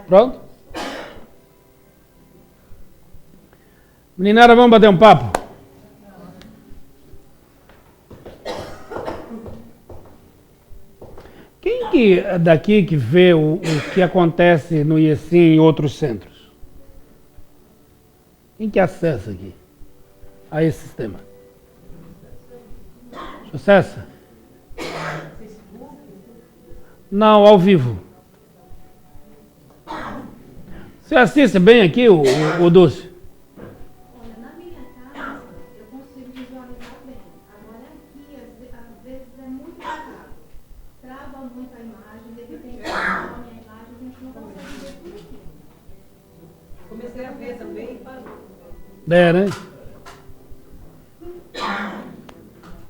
Pronto? Meninada, vamos bater um papo? Quem que daqui que vê o que acontece no IECIM e em outros centros? Quem que acessa aqui a esse sistema? Acessa? Não, ao vivo. Você assiste bem aqui, o Dulce? Olha, na minha casa eu consigo visualizar bem. Agora aqui, às vezes é muito delicado. Trava muito a imagem, de repente a imagem, a gente não consegue ver tudo aqui. Comecei a ver também e parou. É, né?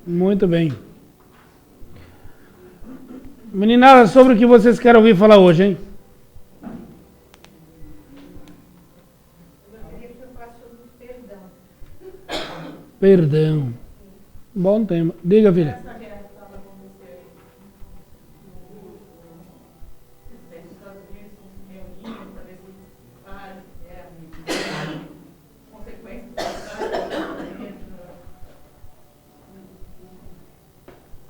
Muito bem. Meninada, sobre o que vocês querem ouvir falar hoje, hein? Eu queria que eu falasse sobre o perdão. Perdão. Bom tema. Diga, filha. Essa guerra que estava acontecendo os Estados Unidos se reuniam para ver se paz, guerra, consequências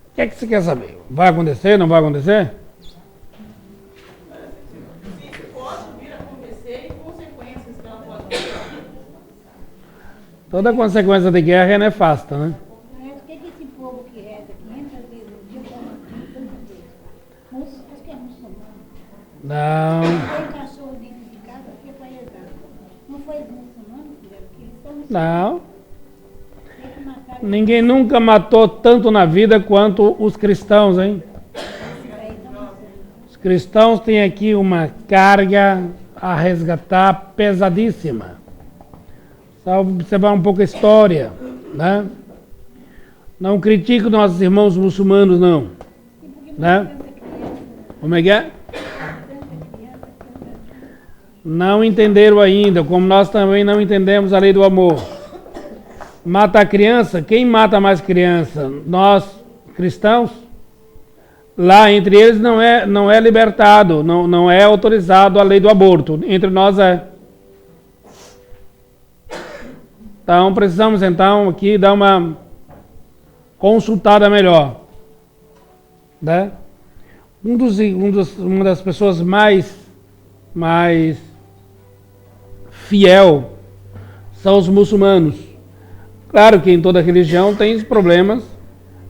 O que é que você quer saber? Vai acontecer, não vai acontecer? se pode vir a acontecer e consequências que ela pode ter. Toda consequência de guerra é nefasta, né? Por que esse povo que reza 500 vezes no dia toma tantas vezes? Acho que é muçulmano. Não. Tem cachorro dentro de casa porque foi rezar. Não foi os muçulmanos que fizeram, porque eles estão muçulmanos. Não. Tem que matar Ninguém nunca matou tanto na vida quanto os cristãos, hein? esses aí, estão muçulmanos. Os cristãos têm aqui uma carga a resgatar pesadíssima. Só observar um pouco a história, né? Não critico nossos irmãos muçulmanos, não. E por que Né? tanta criança? Como é que é? Tanta criança, tanta... Não entenderam ainda, como nós também não entendemos a lei do amor. Mata a criança, quem mata mais criança? Nós, cristãos? Lá entre eles não é libertado, não é autorizado a lei do aborto. Entre nós é. Então precisamos aqui dar uma consultada melhor, né? Uma das pessoas mais fiel são os muçulmanos. Claro que em toda religião tem os problemas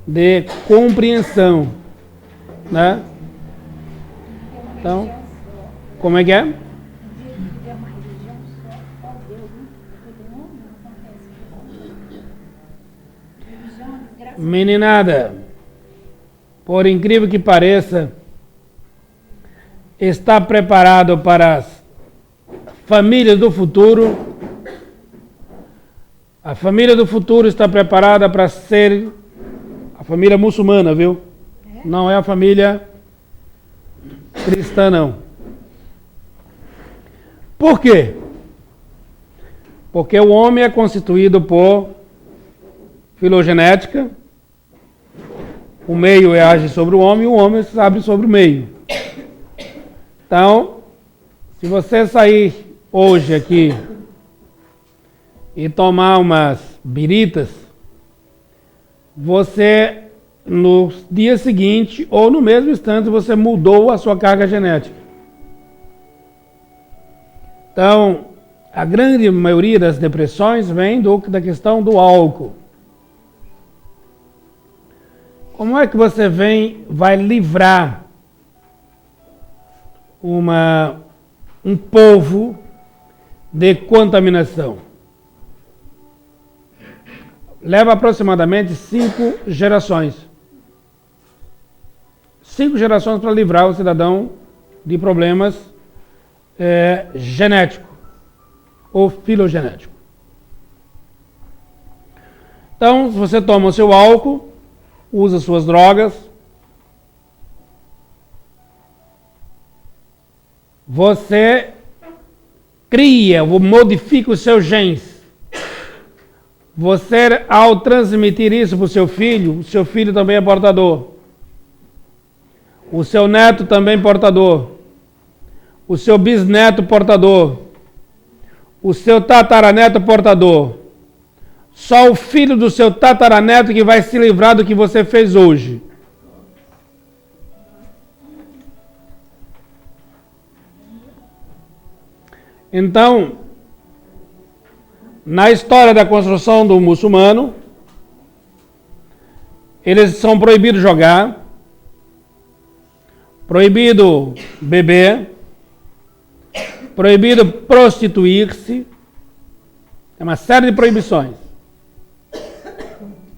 de compreensão, né? Então, como é que é? É uma religião só, ó Deus, né? Todo mundo não acontece. Religião é uma desgraça. Meninada, por incrível que pareça, está preparado para as famílias do futuro. A família do futuro está preparada para ser a família muçulmana, viu? Não é a família cristã, não. Por quê? Porque o homem é constituído por filogenética, o meio age sobre o homem sabe sobre o meio. Então, se você sair hoje aqui e tomar umas biritas, você, no dia seguinte ou no mesmo instante, você mudou a sua carga genética. Então, a grande maioria das depressões vem da questão do álcool. Como é que você vai livrar um povo de contaminação? Leva aproximadamente 5 gerações. 5 gerações para livrar o cidadão de problemas genéticos ou filogenéticos. Então, se você toma o seu álcool, usa suas drogas, você cria ou modifica os seus genes. Você, ao transmitir isso para o seu filho também é portador. O seu neto também é portador. o seu bisneto portador, o seu tataraneto portador. Só o filho do seu tataraneto que vai se livrar do que você fez hoje. Então, na história da construção do muçulmano, eles são proibidos jogar, proibido beber, proibido prostituir-se, é uma série de proibições.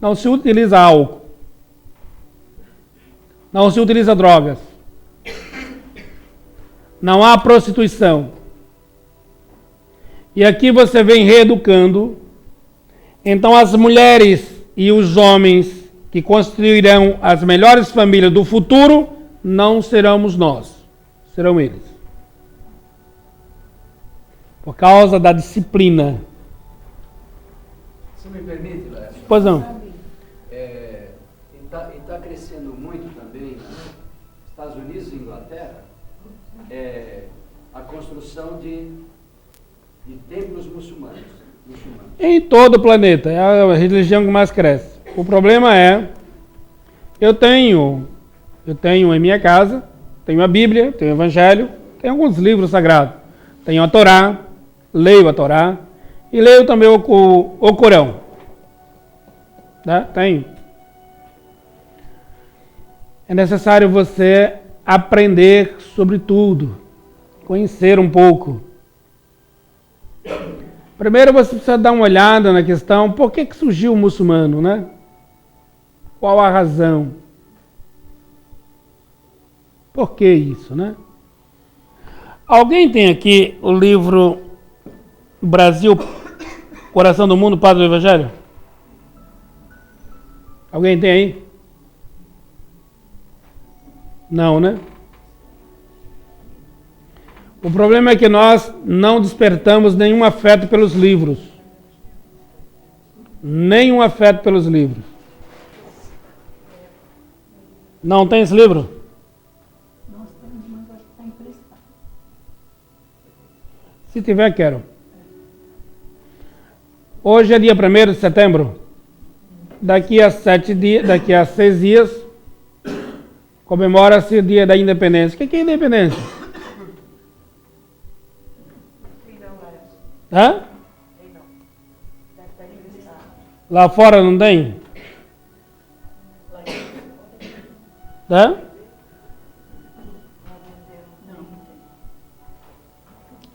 Não se utiliza álcool, não se utiliza drogas, não há prostituição. E aqui você vem reeducando. Então as mulheres e os homens que construirão as melhores famílias do futuro não seremos nós, serão eles. Por causa da disciplina. Se me permite, Léo? Pois não. Está crescendo muito também nos Estados Unidos e Inglaterra a construção de templos muçulmanos. Em todo o planeta, é a religião que mais cresce. O problema é, eu tenho em minha casa, tenho a Bíblia, tenho o Evangelho, tenho alguns livros sagrados. Tenho a Torá, leio a Torá e leio também o Corão. Né? Tenho. É necessário você aprender sobre tudo, conhecer um pouco. Primeiro você precisa dar uma olhada na questão, por que surgiu o muçulmano, né? Qual a razão? Por que isso, né? Alguém tem aqui o livro Brasil, Coração do Mundo, Padre do Evangelho? Alguém tem aí? Não, né? O problema é que nós não despertamos nenhum afeto pelos livros. Nenhum afeto pelos livros. Não tem esse livro? Nós temos, mas acho que está emprestado. Se tiver, quero. Hoje é dia 1º de setembro. Daqui a 6 dias, comemora-se o dia da independência. O que é independência? Hã? Lá fora não tem? Hã?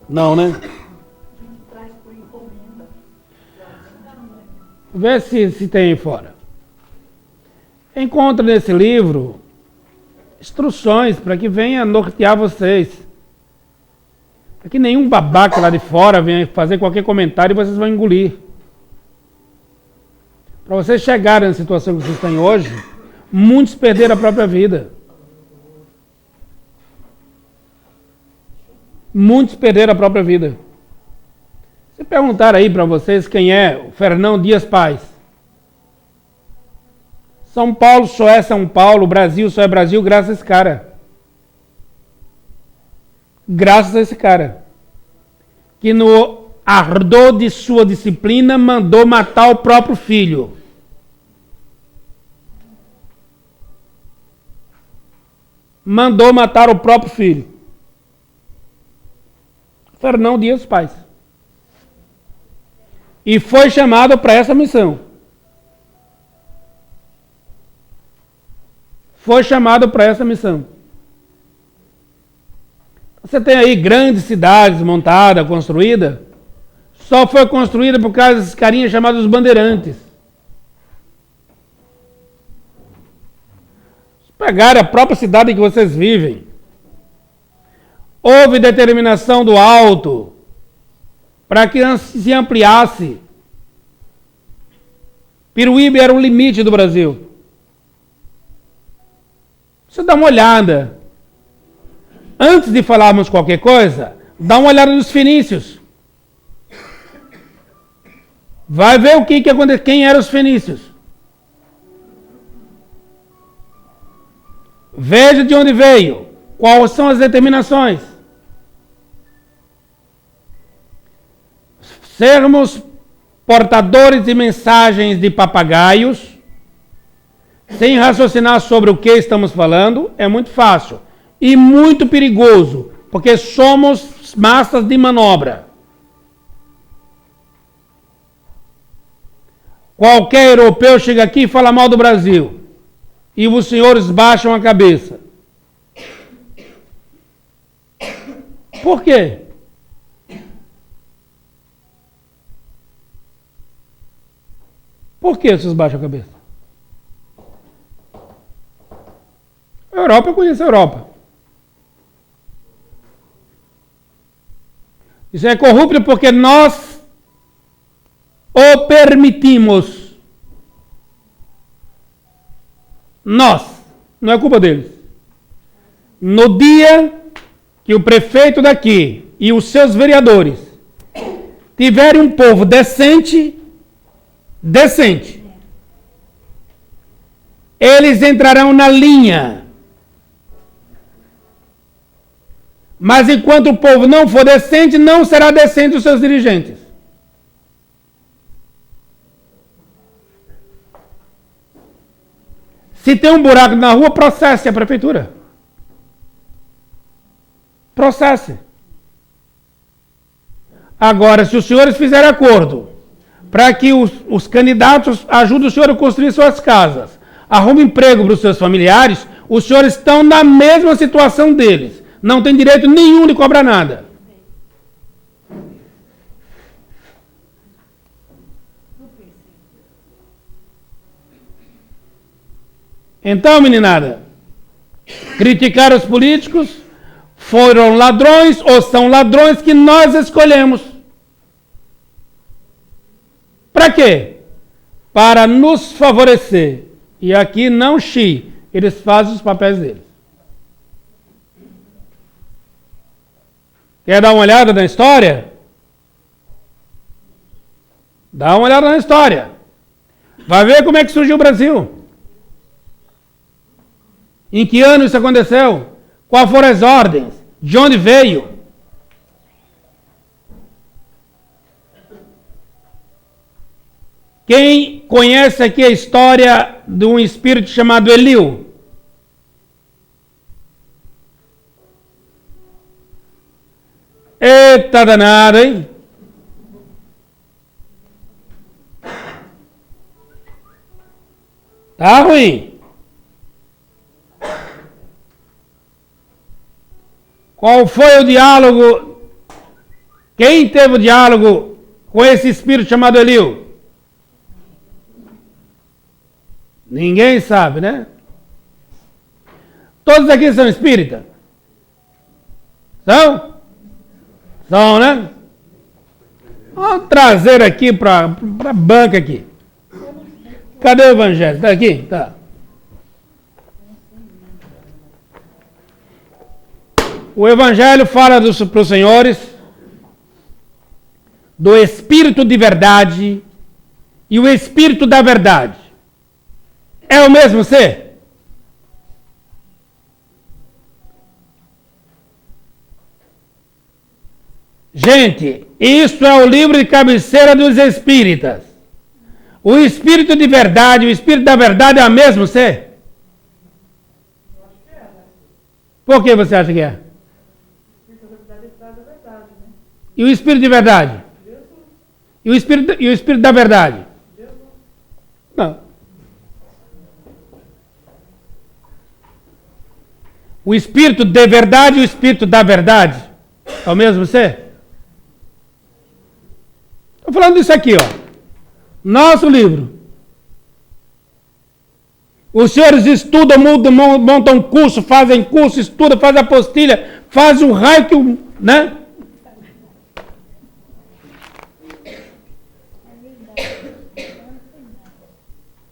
Não, né? Vê se tem aí fora. Encontra nesse livro instruções para que venha nortear vocês. Para que nenhum babaca lá de fora venha fazer qualquer comentário e vocês vão engolir. Para vocês chegarem na situação que vocês têm hoje, muitos perderam a própria vida. Muitos perderam a própria vida. Se perguntar aí para vocês quem é o Fernão Dias Paz. São Paulo só é São Paulo, Brasil só é Brasil graças a esse cara. Graças a esse cara. Que no ardor de sua disciplina mandou matar o próprio filho. Mandou matar o próprio filho. Fernão Dias Paz. E foi chamado para essa missão. Foi chamado para essa missão. Você tem aí grandes cidades montadas, construídas. Só foi construída por causa desses carinhas chamados bandeirantes. Pegaram a própria cidade em que vocês vivem. Houve determinação do alto para que se ampliasse. Piruíbe era o limite do Brasil. Você dá uma olhada. Antes de falarmos qualquer coisa, dá uma olhada nos fenícios. Vai ver o que aconteceu. Quem eram os fenícios? Veja de onde veio. Quais são as determinações. sermos portadores de mensagens de papagaios, sem raciocinar sobre o que estamos falando, é muito fácil e muito perigoso, porque somos massas de manobra. Qualquer europeu chega aqui e fala mal do Brasil, e os senhores baixam a cabeça. Por quê? Por que vocês baixam a cabeça? A Europa, eu conheço a Europa. Isso é corrupto porque nós o permitimos. Nós. Não é culpa deles. No dia que o prefeito daqui e os seus vereadores tiverem um povo decente, eles entrarão na linha. Mas enquanto o povo não for decente, não será decente os seus dirigentes. Se tem um buraco na rua, processe a prefeitura. Processe. Agora, se os senhores fizerem acordo para que os candidatos ajudem o senhor a construir suas casas, arrumem emprego para os seus familiares, os senhores estão na mesma situação deles. Não tem direito nenhum de cobrar nada. Então, meninada, criticar os políticos, foram ladrões ou são ladrões que nós escolhemos. Para quê? Para nos favorecer. E aqui não Xi, eles fazem os papéis deles. Quer dar uma olhada na história? Dá uma olhada na história. Vai ver como é que surgiu o Brasil. Em que ano isso aconteceu? Quais foram as ordens? De onde veio? Quem conhece aqui a história de um espírito chamado Eliu? Eita danado, hein? Tá ruim. Qual foi o diálogo? Quem teve o diálogo com esse espírito chamado Eliu? Ninguém sabe, né? Todos aqui são espíritas? São? São, né? Vamos trazer aqui para a banca aqui. Cadê o evangelho? Está aqui? Tá. O evangelho fala para os senhores do espírito de verdade e o espírito da verdade. É o mesmo ser? Gente, isso é o livro de cabeceira dos espíritas. O espírito de verdade e o espírito da verdade é o mesmo ser? Por que você acha que é? E o espírito de verdade? E o espírito da verdade? Não. O espírito de verdade e o espírito da verdade é o mesmo ser? Estou falando disso aqui, ó. Nosso livro. Os senhores estudam, montam curso, fazem curso, estudam, fazem apostilha, fazem o raio que o. Né?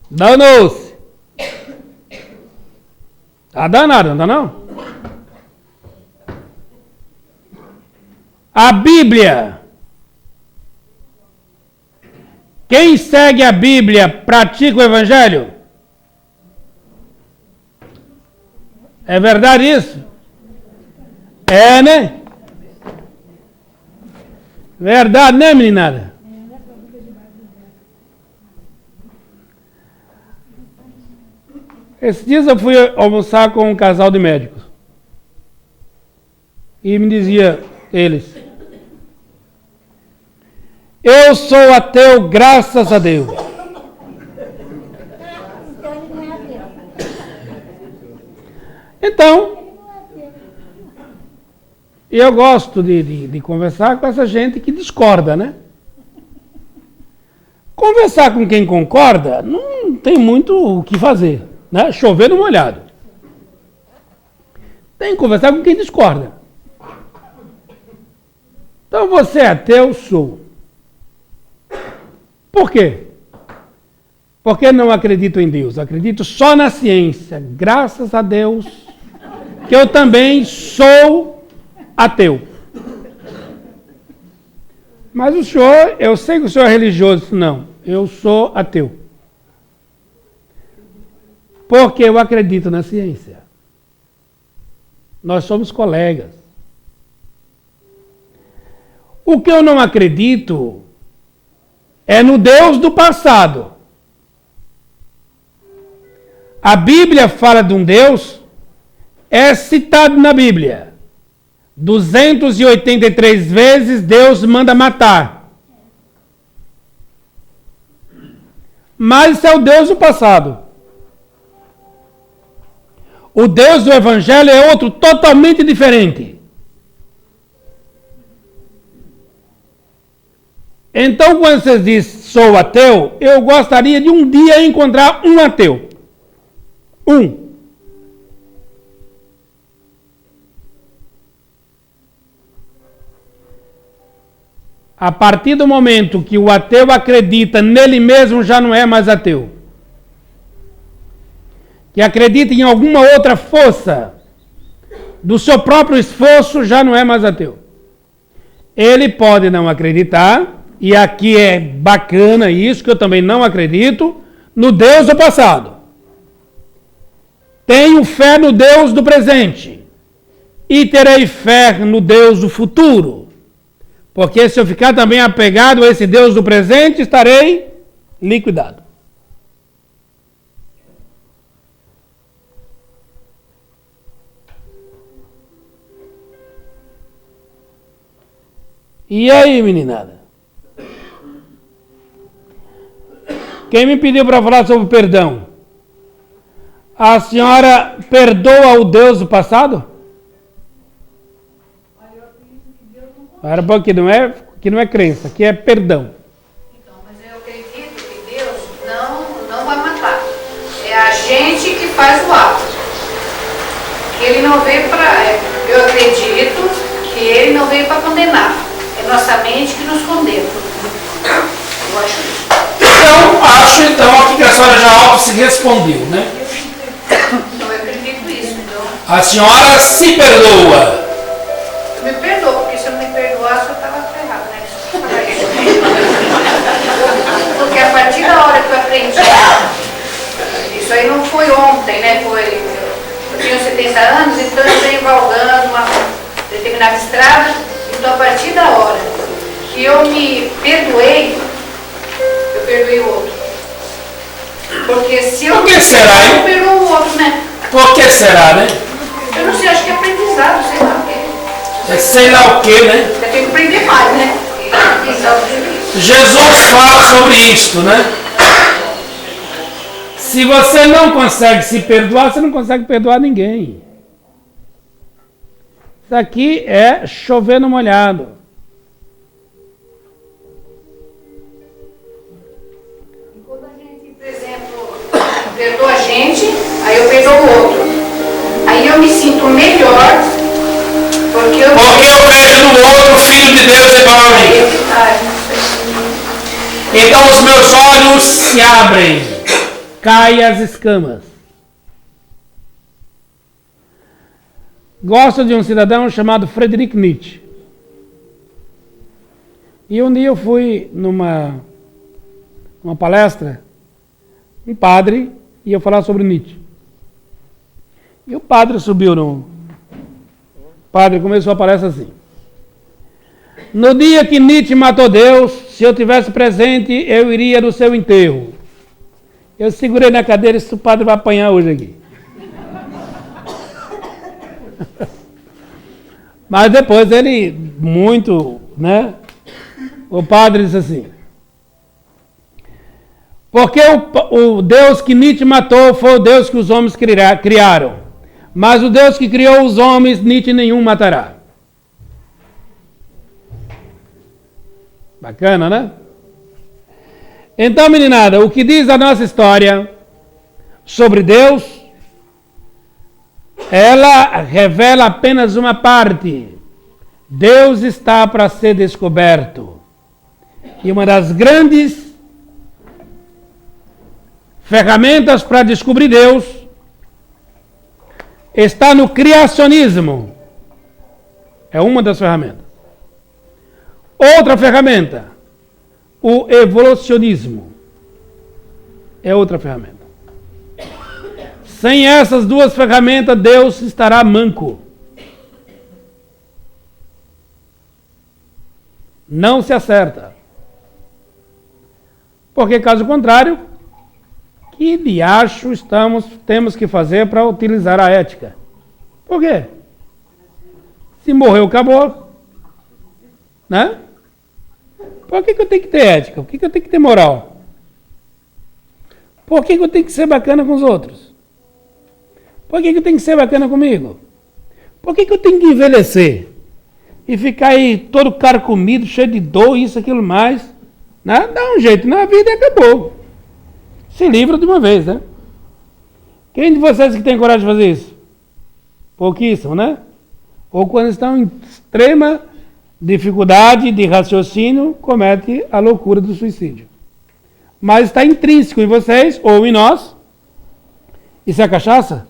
Danou-se. Tá danado, não tá não? A Bíblia. Quem segue a Bíblia pratica o Evangelho? É verdade isso? É, né? Verdade, né, meninada? Esses dias eu fui almoçar com um casal de médicos. E me dizia eles: eu sou ateu, graças a Deus. Então ele não é ateu. Então, eu gosto de conversar com essa gente que discorda, né? Conversar com quem concorda não tem muito o que fazer, né? Chover no molhado. Tem que conversar com quem discorda. Então você é ateu? Sou. Por quê? Porque não acredito em Deus, acredito só na ciência. Graças a Deus que eu também sou ateu. Mas o senhor, eu sei que o senhor é religioso. Não, eu sou ateu. Porque eu acredito na ciência. Nós somos colegas. O que eu não acredito é no Deus do passado. A Bíblia fala de um Deus, é citado na Bíblia. 283 vezes Deus manda matar. Mas esse é o Deus do passado. O Deus do Evangelho é outro totalmente diferente. Então, quando você diz sou ateu, eu gostaria de um dia encontrar um ateu. Um. A partir do momento que o ateu acredita nele mesmo, já não é mais ateu. Que acredita em alguma outra força do seu próprio esforço, já não é mais ateu. Ele pode não acreditar, e aqui é bacana isso, que eu também não acredito, no Deus do passado. Tenho fé no Deus do presente. E terei fé no Deus do futuro. Porque se eu ficar também apegado a esse Deus do presente, estarei liquidado. E aí, meninada? Quem me pediu para falar sobre perdão? A senhora perdoa o Deus do passado? Era bom que não é crença, que é perdão. Então, mas eu acredito que Deus não vai matar. É a gente que faz o ato. Que ele não veio para... Eu acredito que ele não veio para condenar. É nossa mente que nos condena. Eu acho isso. Então, acho que a senhora já auto se respondeu, né? Então, eu acredito isso. Então, A senhora se perdoa. eu me perdoo, porque se eu não me perdoasse, eu estava ferrado, né? Porque a partir da hora que eu aprendi, isso aí não foi ontem, né? Eu tenho 70 anos, então eu venho galgando uma determinada estrada. Então, a partir da hora que eu me perdoei, eu perdoei o outro. Porque se eu Por que será, hein? eu perdoo o outro, né? Por que será, né? Eu não sei, acho que é aprendizado, sei lá. É sei lá o que, né? Eu tenho que aprender mais, né? Jesus fala sobre isto, né? Se você não consegue se perdoar, você não consegue perdoar ninguém. Isso aqui é chover no molhado. E quando a gente, por exemplo, perdoa a gente, aí eu perdoo o outro. Aí eu me sinto melhor, porque eu vejo no outro o Filho de Deus igual a mim. Então os meus olhos se abrem, caem as escamas. Gosto de um cidadão chamado Friedrich Nietzsche. E um dia eu fui numa palestra, um padre ia falar sobre Nietzsche. E o padre subiu O padre começou a palestra assim: no dia que Nietzsche matou Deus, se eu tivesse presente, eu iria no seu enterro. Eu segurei na cadeira e o padre vai apanhar hoje aqui. Mas depois ele, muito, né? O padre disse assim: porque o Deus que Nietzsche matou foi o Deus que os homens criaram. Mas o Deus que criou os homens, Nietzsche nenhum matará. Bacana, né? Então, meninada, o que diz a nossa história sobre Deus, ela revela apenas uma parte. Deus está para ser descoberto. E uma das grandes ferramentas para descobrir Deus está no criacionismo. É uma das ferramentas. Outra ferramenta, o evolucionismo. É outra ferramenta. Sem essas duas ferramentas, Deus estará manco. Não se acerta. Porque, caso contrário, que diacho temos que fazer para utilizar a ética? Por quê? Se morreu, acabou. Né? Por que eu tenho que ter ética? Por que eu tenho que ter moral? Por que eu tenho que ser bacana com os outros? Por que eu tenho que ser bacana comigo? Por que eu tenho que envelhecer? E ficar aí todo carcomido, cheio de dor, isso, aquilo mais. Né? Dá um jeito na vida e acabou. Se livra de uma vez, né? Quem de vocês que tem coragem de fazer isso? Pouquíssimo, né? Ou quando estão em extrema dificuldade de raciocínio, comete a loucura do suicídio. Mas está intrínseco em vocês, ou em nós. Isso é cachaça?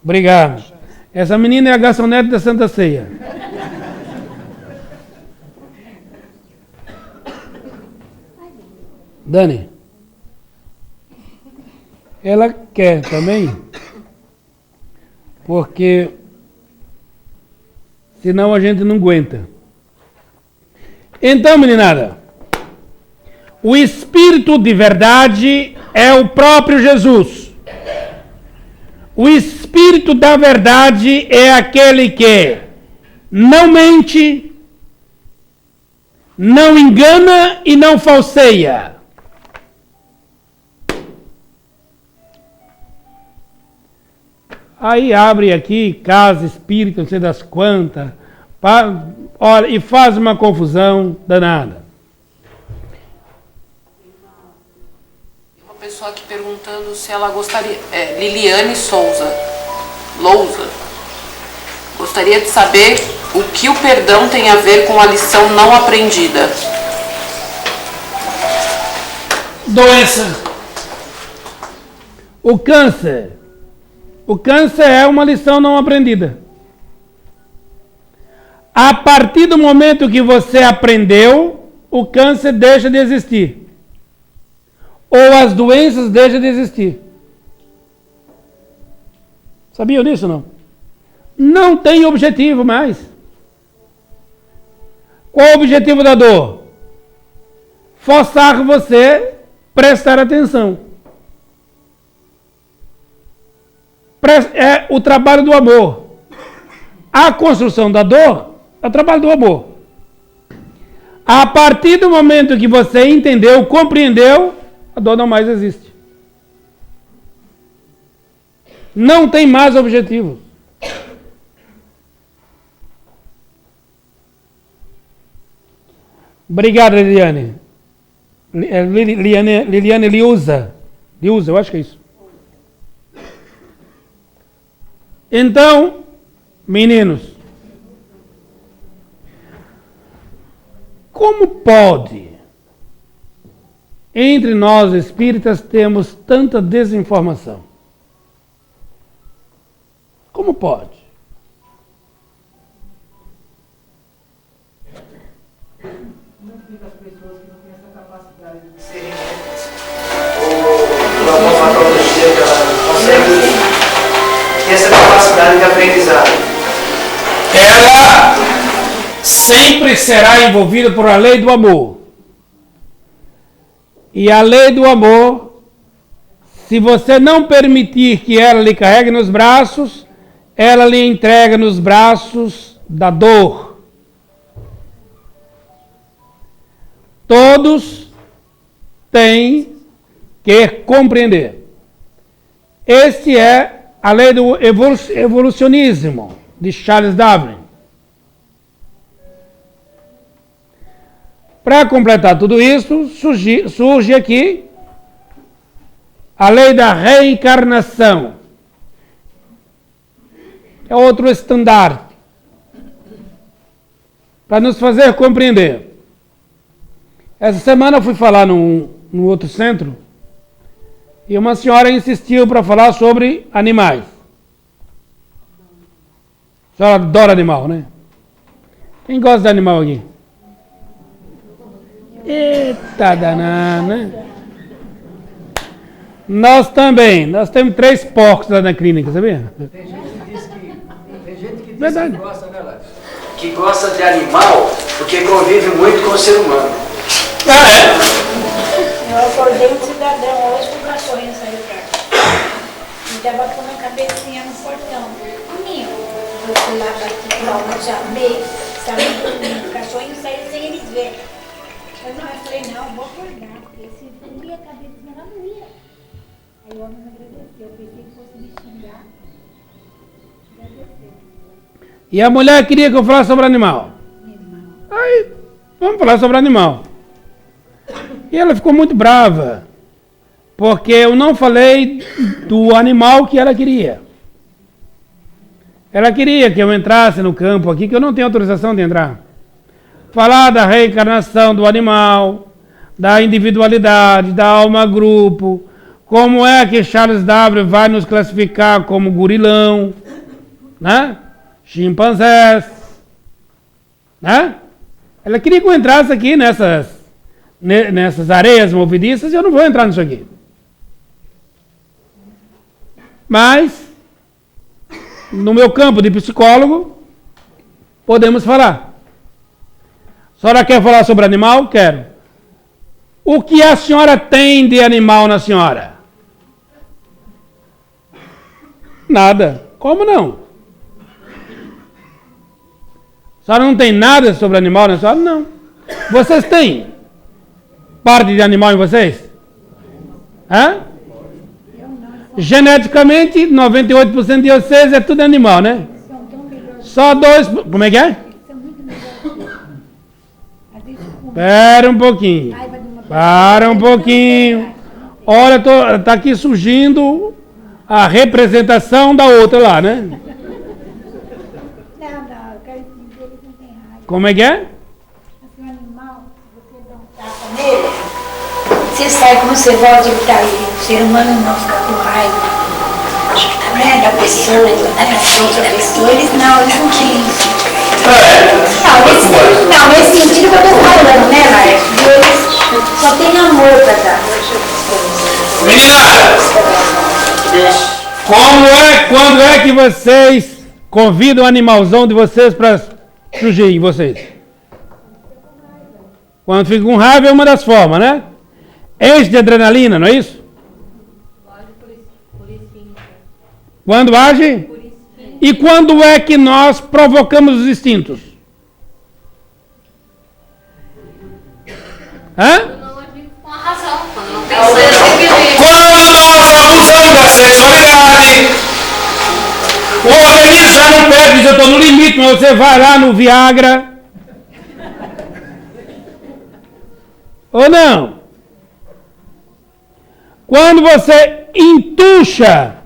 Obrigado. Essa menina é a garçonete da Santa Ceia. Dani, ela quer também, porque senão a gente não aguenta. Então, meninada, o Espírito de verdade é o próprio Jesus. O Espírito da verdade é aquele que não mente, não engana e não falseia. Aí abre aqui casa espírita, não sei das quantas, olha, e faz uma confusão danada. Uma pessoa aqui perguntando se ela gostaria, Liliane Lousa, gostaria de saber o que o perdão tem a ver com a lição não aprendida. Doença. O câncer. O câncer é uma lição não aprendida. A partir do momento que você aprendeu, o câncer deixa de existir. Ou as doenças deixam de existir. Sabiam disso, não? Não tem objetivo mais. Qual o objetivo da dor? Forçar você a prestar atenção. É o trabalho do amor. A construção da dor é o trabalho do amor. A partir do momento que você entendeu, compreendeu, a dor não mais existe. Não tem mais objetivo. Obrigado, Liliane. Liliane Liusa, eu acho que é isso. Então, meninos, como pode, entre nós espíritas, termos tanta desinformação? Como pode? Não fica as pessoas que não têm essa capacidade de serem ou uma patologia que ela consegue ter essa capacidade de aprendizado. Ela sempre será envolvida por a lei do amor. E a lei do amor Se você não permitir que ela lhe carregue nos braços, ela lhe entrega nos braços da dor. Todos têm que compreender. Este é a lei do evolucionismo de Charles Darwin. Para completar tudo isso, surge aqui a lei da reencarnação. É outro estandarte para nos fazer compreender. Essa semana eu fui falar num outro centro e uma senhora insistiu para falar sobre animais. A senhora adora animal, né? Quem gosta de animal aqui? Eita danada, né? Nós também. Nós temos 3 porcos lá na clínica, sabia? Tem gente que diz Verdade. que gosta, né, Lário? Que gosta de animal porque convive muito com o ser humano. Eu acordei um cidadão hoje com o cachorrinho saiu pra cá. E tava com uma cabecinha no portão. Menino, eu fui lá bati palma, chamei, sabe, o cachorrinho saiu sem eles verem. Eu falei, não, vou acordar, porque se doía a cabecinha, ela não ia. Aí o homem me agradeceu, eu pensei que fosse me xingar. Agradeceu. E a mulher queria que eu falasse sobre animal. Aí, vamos falar sobre animal. E ela ficou muito brava, porque eu não falei do animal que ela queria. Ela queria que eu entrasse no campo aqui, que eu não tenho autorização de entrar. Falar da reencarnação do animal, da individualidade, da alma-grupo, como é que Charles Darwin vai nos classificar como gorilão, né? Chimpanzés, né? Ela queria que eu entrasse aqui nessas areias movediças e eu não vou entrar nisso aqui. Mas, no meu campo de psicólogo, podemos falar. A senhora quer falar sobre animal? Quero. O que a senhora tem de animal na senhora? Nada. Como não? A senhora não tem nada sobre animal na senhora? Não. Vocês têm parte de animal em vocês? Hã? Geneticamente, 98% de vocês é tudo animal, né? Só 2%. Como é que é? Espera um pouquinho. Para um pouquinho. Olha, tá aqui surgindo a representação da outra lá, né? Não, eu quero entender que eles não têm raiva. Como é que é? Assim, um animal, se você dá um tapa nele, você sai como você volta ele tá aí. O ser humano não fica com raiva. Né? Da pessoa, da outra pessoa, eles não têm isso. Não, nesse sentido que eu tô falando, né, Laércio? Eles só tem amor pra dar. Quando é que vocês convidam o animalzão de vocês para surgir em vocês? Quando fica com raiva é uma das formas, né? Enche de adrenalina, não é isso? Quando age? E quando é que nós provocamos os instintos? Hã? Com a razão, quando não tem Quando nós abusamos da sexualidade, o organismo já não pede, diz, eu estou no limite, mas você vai lá no Viagra. Ou não? Quando você entucha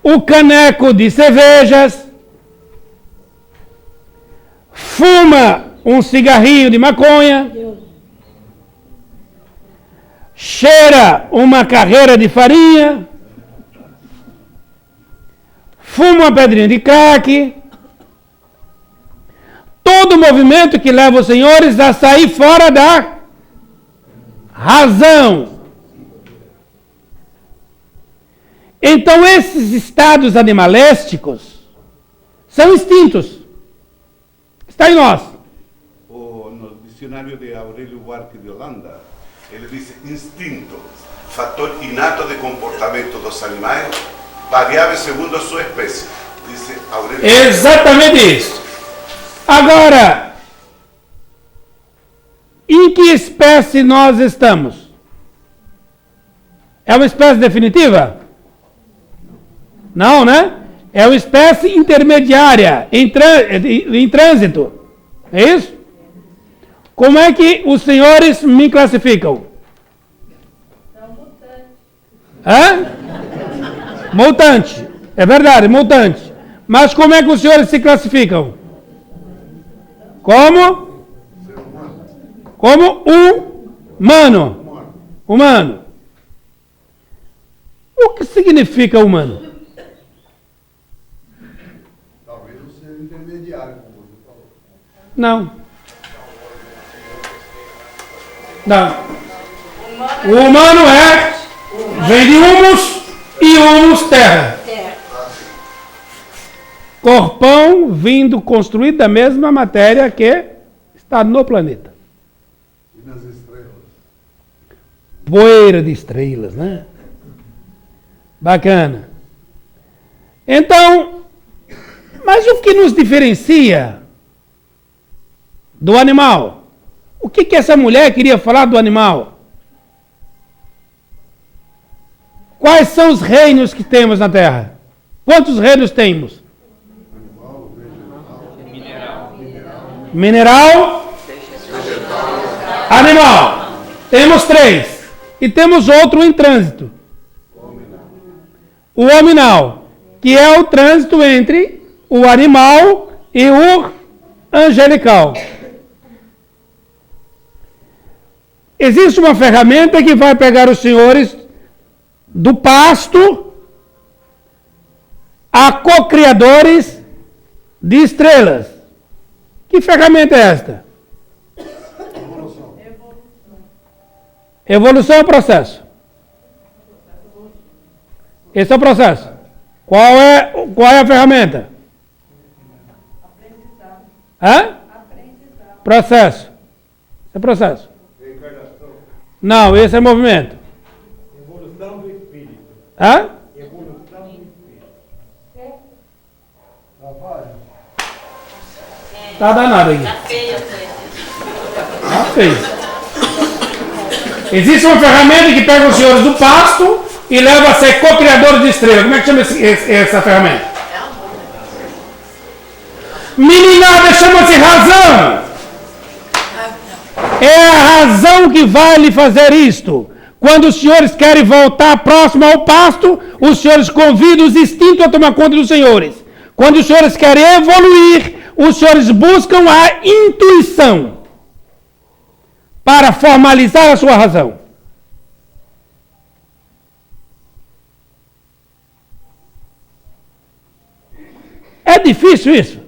o caneco de cervejas, fuma um cigarrinho de maconha, cheira uma carreira de farinha, fuma uma pedrinha de crack, todo movimento que leva os senhores a sair fora da razão. Então esses estados animalésticos são instintos. Está em nós. No dicionário de Aurélio Buarque de Holanda, Ele diz instinto, fator inato de comportamento dos animais, variável segundo a sua espécie. Diz Aurélio. Exatamente isso. Agora, em que espécie nós estamos? É uma espécie definitiva? Não, né? É uma espécie intermediária, em trânsito. É isso? Como é que os senhores me classificam? Hã? Mutante. É verdade, mutante. Mas como é que os senhores se classificam? Como? Como humano. Humano. O que significa humano? Talvez o ser intermediário, como você falou. Não. Não. O humano vem de humus e humus terra. Corpão vindo construído da mesma matéria que está no planeta. E nas estrelas? Poeira de estrelas, né? Bacana. Então, mas o que nos diferencia do animal? O que essa mulher queria falar do animal? Quais são os reinos que temos na Terra? Quantos reinos temos? Mineral, animal. Temos 3. E temos outro em trânsito. O hominal, que é o trânsito entre o animal e o angelical. Existe uma ferramenta que vai pegar os senhores do pasto a co-criadores de estrelas. Que ferramenta é esta? Evolução é processo. Esse é o processo. Qual é a ferramenta? Hã? Processo. Esse é processo. Não, esse é movimento. Evolução do espírito. Hã? Evolução do espírito. Trabalho. Tá danado aqui. Tá feio. Existe uma ferramenta que pega os senhores do pasto e leva a ser co-criador de estrela. Como é que chama essa ferramenta? Meninada, chama-se razão. É a razão que vai lhe fazer isto. Quando os senhores querem voltar próximo ao pasto, os senhores convidam os instintos a tomar conta dos senhores. Quando os senhores querem evoluir, os senhores buscam a intuição para formalizar a sua razão. É difícil isso?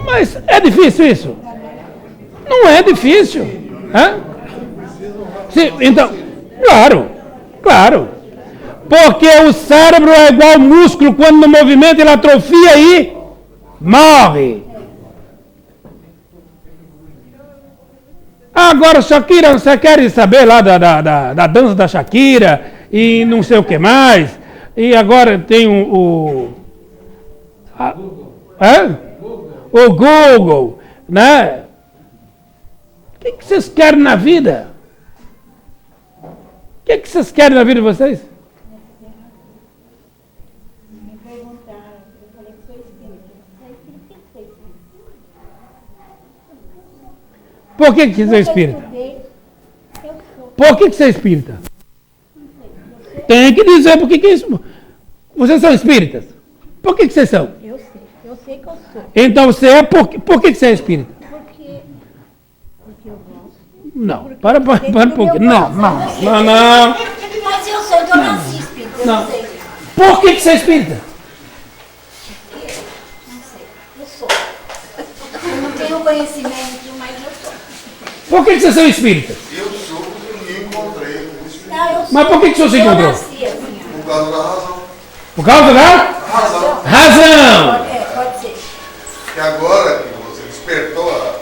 Mas é difícil isso? Não é difícil. Hã? Sim, então, claro. Porque o cérebro é igual ao músculo, quando no movimento ele atrofia e morre. Agora, Shakira, você quer saber lá da dança da Shakira e não sei o que mais? E agora tem o Google, né? O que vocês querem na vida? O que vocês querem na vida de vocês? Me perguntaram, eu falei que sou espírita. Você é espírita? O que é espírita? Por que você é espírita? Eu sou. Por que você é espírita? Tem que dizer por que é isso. Vocês são espíritas? Por que vocês são? Eu sei que eu sou. Então você é por que você é espírita? Porque eu gosto. Não, para um pouquinho. Não. Mas eu sou, então eu nasci espírita, eu não sei. Por que você é espírita? Não sei, eu sou. Eu não tenho conhecimento, mas eu sou. Por que vocês são espíritas? Eu sou porque me encontrei com o espírito. Não, eu sou. Mas por que o senhor se encontrou? Eu nasci assim, ó. Por causa da razão. Por causa da Razão. razão. Pode ser. Que agora que você despertou a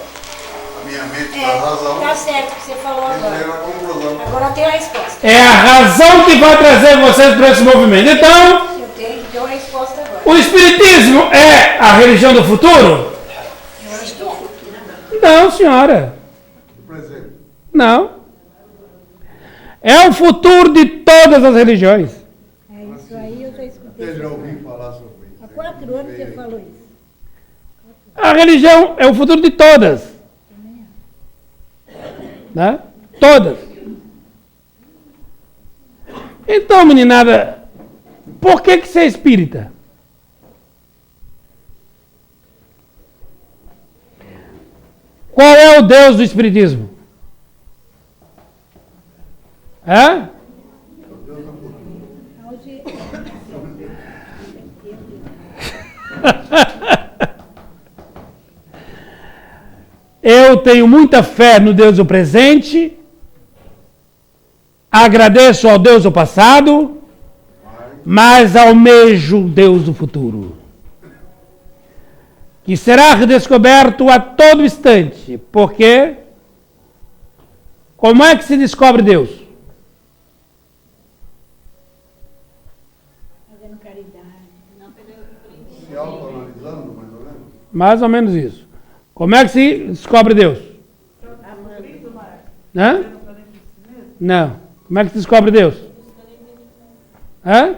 minha mente da razão, Tá certo o que você falou eu agora. tenho a conclusão. Agora eu tenho a resposta. É a razão que vai trazer vocês para esse movimento. Então, Eu tenho a resposta agora. o Espiritismo é a religião do futuro? Eu acho que é. Não, senhora. Do presente. Não. É o futuro de todas as religiões. É isso aí, eu já escutei. Eu já ouvi falar sobre isso. Há 4 anos você falou isso. A religião é o futuro de todas. Né? Todas. Então, meninada, por que você é espírita? Qual é o Deus do espiritismo? É? Hoje, Eu tenho muita fé no Deus do presente, agradeço ao Deus do passado, mas almejo o Deus do futuro, que será redescoberto a todo instante, porque como é que se descobre Deus? fazendo caridade. Se autoanalisando, mais ou menos. Mais ou menos isso. Como é que se descobre Deus? Hã? Não. Como é que se descobre Deus? Hã?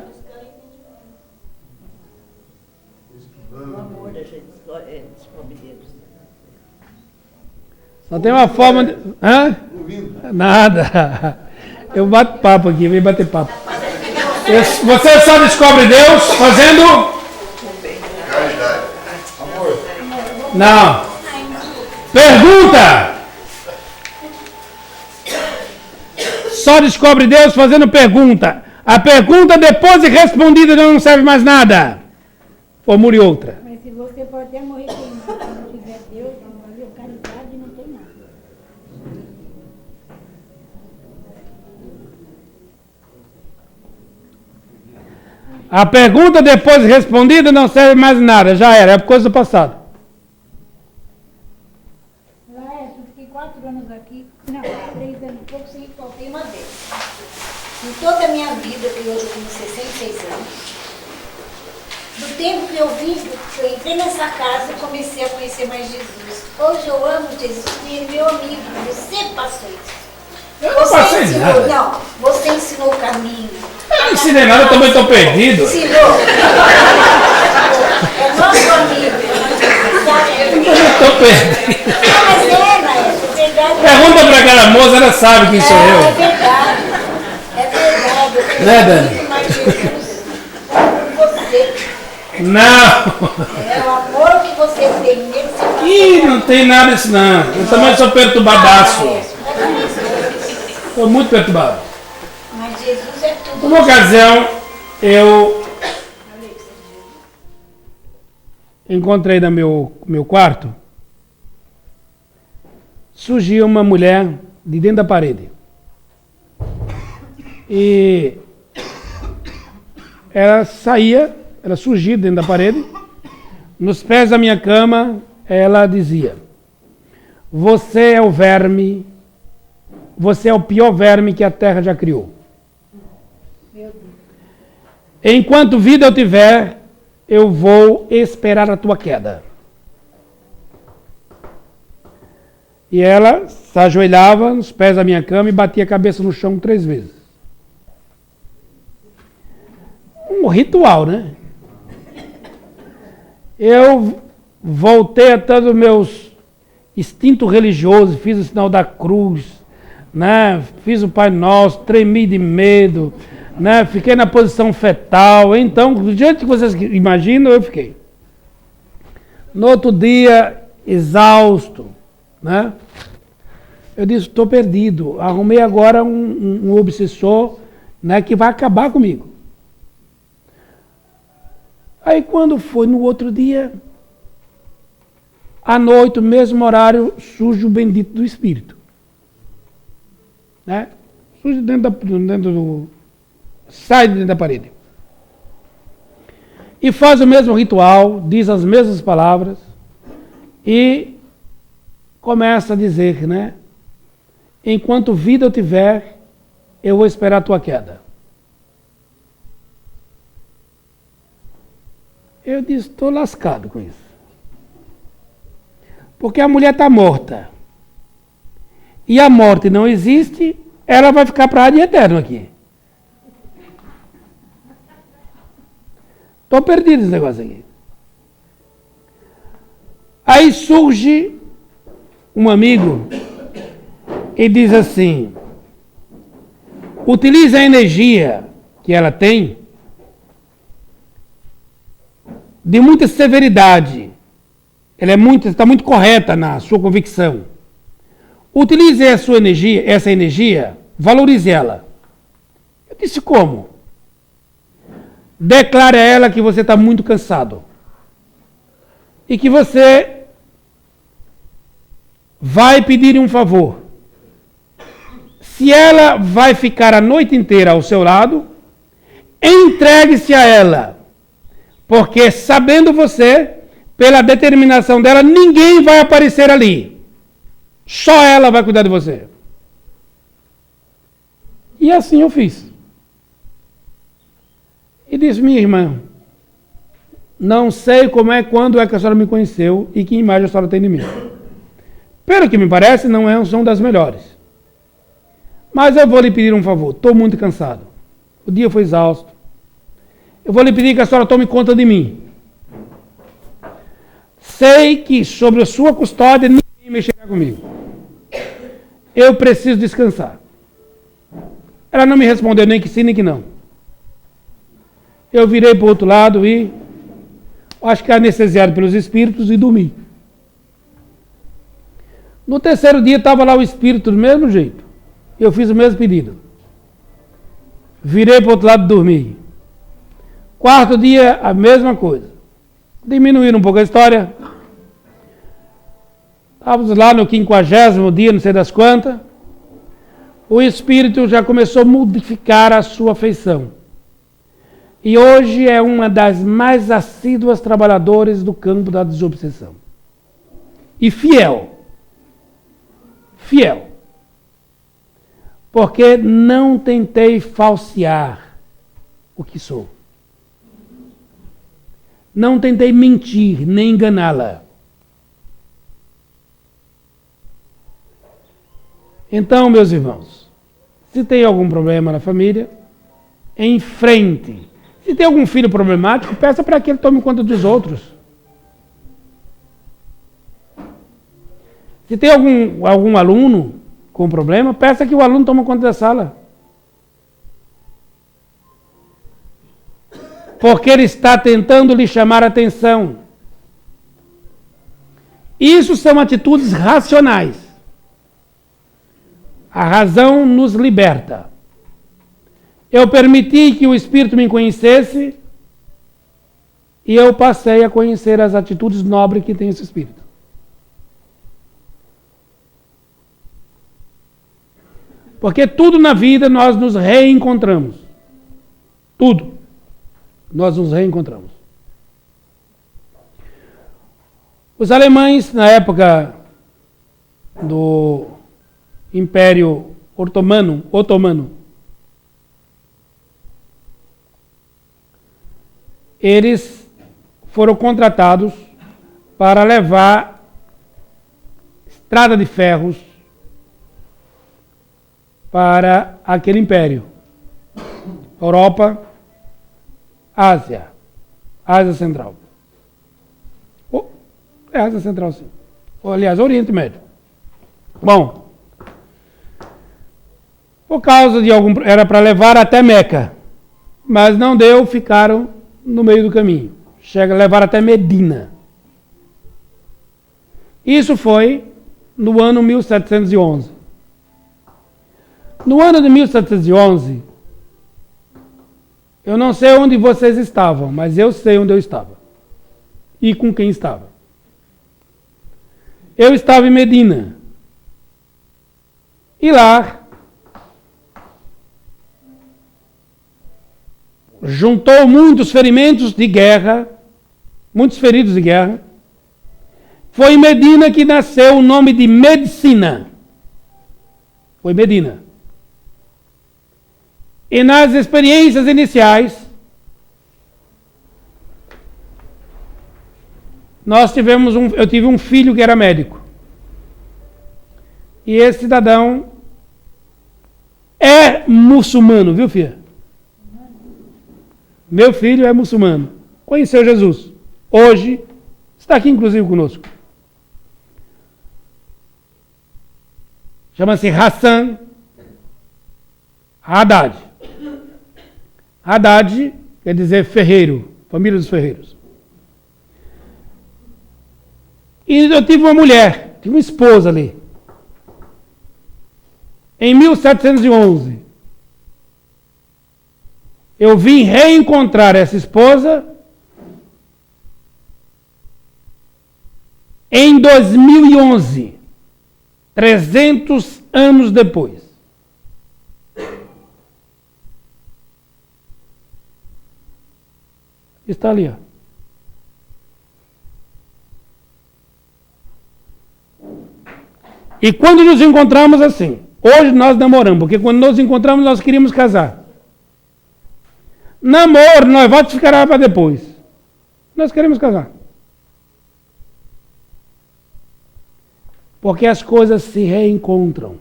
Só tem uma forma de... Hã? Nada. Eu bato papo aqui, vem bater papo. Você só descobre Deus fazendo... Caridade. Não. Pergunta! Só descobre Deus fazendo pergunta. A pergunta depois de respondida não serve mais nada. Formule outra. Mas se você for até morrer queimado, se não tiver Deus, não valeu caridade, não tem nada. A pergunta depois de respondida não serve mais nada. Já era, é coisa do passado. Laércio, eu fiquei 4 anos aqui, não, 3 anos e pouco, sem faltei uma vez. Em toda a minha vida, que hoje eu tenho 66 anos, do tempo que eu vim, que eu entrei nessa casa, eu comecei a conhecer mais Jesus. Hoje eu amo Jesus, e ele é meu amigo, você passou isso. Eu não passei ensinou, nada. não, você ensinou o caminho. Eu não ensinei nada, eu também estou perdido. Ensinou. É nosso amigo. Eu estou perdido. Não, mas é, Laércio, é verdade. Pergunta para aquela moça, ela sabe quem sou É eu. verdade. É verdade. Eu tenho Né, Dani? muito mais Jesus por você. Não. É o amor que você tem nele. Você passa Ih, pra não tem nada disso não. Eu também sou perturbadaço. Estou muito perturbado. Mas Jesus é tudo. Uma ocasião, eu encontrei no meu quarto, surgiu uma mulher de dentro da parede. E ela surgia dentro da parede, nos pés da minha cama, ela dizia: você é o verme, você é o pior verme que a terra já criou. Enquanto vida eu tiver, eu vou esperar a tua queda. E ela se ajoelhava nos pés da minha cama e batia a cabeça no chão 3 vezes. Um ritual, né? Eu voltei a todos os meus instintos religiosos, fiz o sinal da cruz, né? Fiz o Pai Nosso, tremi de medo, né? Fiquei na posição fetal. Então, do jeito que vocês imaginam, eu fiquei. No outro dia, exausto, né? Eu disse: estou perdido. Arrumei agora um obsessor, né, que vai acabar comigo. Aí quando foi no outro dia, à noite, no mesmo horário, surge o bendito do Espírito. Né? Surge sai de dentro da parede. E faz o mesmo ritual, diz as mesmas palavras. E começa a dizer, né? Enquanto vida eu tiver, eu vou esperar a tua queda. Eu disse, estou lascado com isso. Porque a mulher está morta. E a morte não existe, ela vai ficar para de eterno aqui. Estou perdido esse negócio aqui. Aí surge um amigo e diz assim, utilize a energia que ela tem de muita severidade. Ela está muito correta na sua convicção. Utilize a sua energia, essa energia, valorize ela. Eu disse, como? Declare a ela que você está muito cansado. E que você vai pedir um favor. Se ela vai ficar a noite inteira ao seu lado, entregue-se a ela. Porque sabendo você, pela determinação dela, ninguém vai aparecer ali. Só ela vai cuidar de você. E assim eu fiz. E disse, minha irmã, não sei quando é que a senhora me conheceu e que imagem a senhora tem de mim. Pelo que me parece, não são das melhores. Mas eu vou lhe pedir um favor, estou muito cansado. O dia foi exausto. Eu vou lhe pedir que a senhora tome conta de mim. Sei que sobre a sua custódia ninguém mexerá comigo. Eu preciso descansar. Ela não me respondeu nem que sim, nem que não. Eu virei para o outro lado e acho que anestesiado pelos espíritos e dormi. No terceiro dia estava lá o espírito do mesmo jeito. Eu fiz o mesmo pedido. Virei para o outro lado e dormi. Quarto dia, a mesma coisa. Diminuíram um pouco a história. Estávamos lá no 50º dia, não sei das quantas. O espírito já começou a modificar a sua feição. E hoje é uma das mais assíduas trabalhadoras do campo da desobsessão. E fiel. Fiel. Porque não tentei falsear o que sou. Não tentei mentir, nem enganá-la. Então, meus irmãos, se tem algum problema na família, enfrente. Se tem algum filho problemático, peça para que ele tome conta dos outros. Se tem algum aluno com problema, peça que o aluno tome conta da sala. Porque ele está tentando lhe chamar a atenção. Isso são atitudes racionais. A razão nos liberta. Eu permiti que o Espírito me conhecesse e eu passei a conhecer as atitudes nobres que tem esse Espírito. Porque tudo na vida nós nos reencontramos. Tudo. Nós nos reencontramos. Os alemães, na época do Império Otomano, eles foram contratados para levar estrada de ferros para aquele império. Europa, Ásia Central. É Ásia Central, sim. Aliás, Oriente Médio. Bom, por causa de era para levar até Meca, mas não deu, ficaram no meio do caminho. Levaram até Medina. Isso foi no ano 1711. No ano de 1711, eu não sei onde vocês estavam, mas eu sei onde eu estava. E com quem estava. Eu estava em Medina. E lá, juntou muitos ferimentos de guerra, muitos feridos de guerra, Foi em Medina que nasceu o nome de medicina. Foi Medina. E nas experiências iniciais, eu tive um filho que era médico. E esse cidadão é muçulmano, viu, filha? Meu filho é muçulmano. Conheceu Jesus. Hoje, está aqui inclusive conosco. Chama-se Hassan Haddad. Haddad quer dizer ferreiro, família dos ferreiros. E eu tive uma mulher, tive uma esposa ali. Em 1711, eu vim reencontrar essa esposa em 2011, 300 anos depois. Está ali, ó. E quando nos encontramos assim, hoje nós namoramos, porque quando nos encontramos nós queríamos casar. Namoro, noivado ficará para depois. Nós queremos casar. Porque as coisas se reencontram.